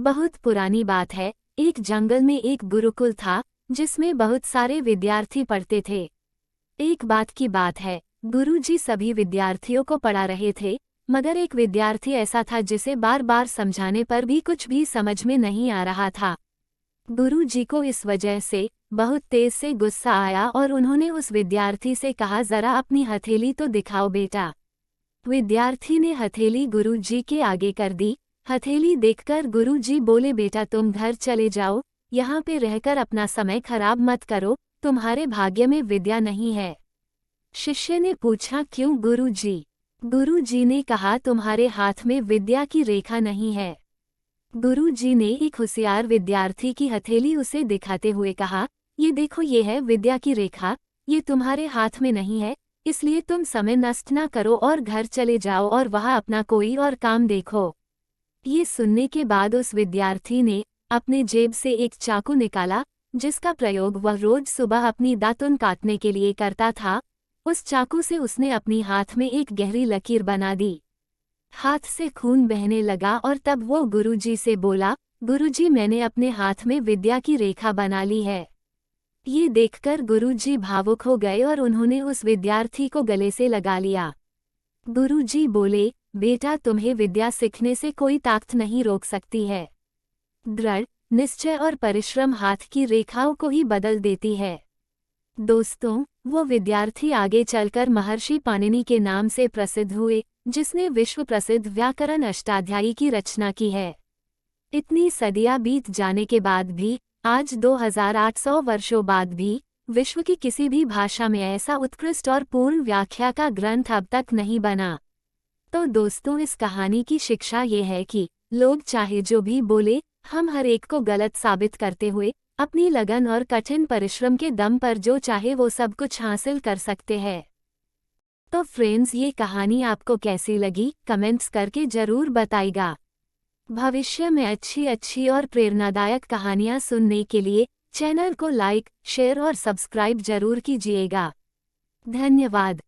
बहुत पुरानी बात है। एक जंगल में एक गुरुकुल था जिसमें बहुत सारे विद्यार्थी पढ़ते थे। एक बात की बात है, गुरुजी सभी विद्यार्थियों को पढ़ा रहे थे, मगर एक विद्यार्थी ऐसा था जिसे बार बार समझाने पर भी कुछ भी समझ में नहीं आ रहा था। गुरुजी को इस वजह से बहुत तेज से गुस्सा आया और उन्होंने उस विद्यार्थी से कहा, जरा अपनी हथेली तो दिखाओ बेटा। विद्यार्थी ने हथेली गुरुजी के आगे कर दी। हथेली देखकर गुरुजी बोले, बेटा तुम घर चले जाओ, यहाँ पे रहकर अपना समय खराब मत करो, तुम्हारे भाग्य में विद्या नहीं है। शिष्य ने पूछा, क्यों गुरुजी? गुरुजी ने कहा, तुम्हारे हाथ में विद्या की रेखा नहीं है। गुरुजी ने एक होशियार विद्यार्थी की हथेली उसे दिखाते हुए कहा, ये देखो, ये है विद्या की रेखा, ये तुम्हारे हाथ में नहीं है, इसलिए तुम समय नष्ट ना करो और घर चले जाओ और वहाँ अपना कोई और काम देखो। ये सुनने के बाद उस विद्यार्थी ने अपने जेब से एक चाकू निकाला, जिसका प्रयोग वह रोज सुबह अपनी दातुन काटने के लिए करता था। उस चाकू से उसने अपनी हाथ में एक गहरी लकीर बना दी। हाथ से खून बहने लगा और तब वो गुरुजी से बोला, गुरुजी मैंने अपने हाथ में विद्या की रेखा बना ली है। ये देखकर गुरुजी भावुक हो गए और उन्होंने उस विद्यार्थी को गले से लगा लिया। गुरुजी बोले, बेटा तुम्हें विद्या सीखने से कोई ताकत नहीं रोक सकती है। दृढ़ निश्चय और परिश्रम हाथ की रेखाओं को ही बदल देती है। दोस्तों, वो विद्यार्थी आगे चलकर महर्षि पाणिनि के नाम से प्रसिद्ध हुए, जिसने विश्व प्रसिद्ध व्याकरण अष्टाध्यायी की रचना की है। इतनी सदियां बीत जाने के बाद भी, आज 2800 वर्षों बाद भी, विश्व की किसी भी भाषा में ऐसा उत्कृष्ट और पूर्ण व्याख्या का ग्रंथ अब तक नहीं बना। तो दोस्तों, इस कहानी की शिक्षा ये है कि लोग चाहे जो भी बोले, हम हर एक को गलत साबित करते हुए अपनी लगन और कठिन परिश्रम के दम पर जो चाहे वो सब कुछ हासिल कर सकते हैं। तो फ्रेंड्स, ये कहानी आपको कैसी लगी कमेंट्स करके जरूर बताइएगा। भविष्य में अच्छी अच्छी और प्रेरणादायक कहानियाँ सुनने के लिए चैनल को लाइक, शेयर और सब्सक्राइब जरूर कीजिएगा। धन्यवाद।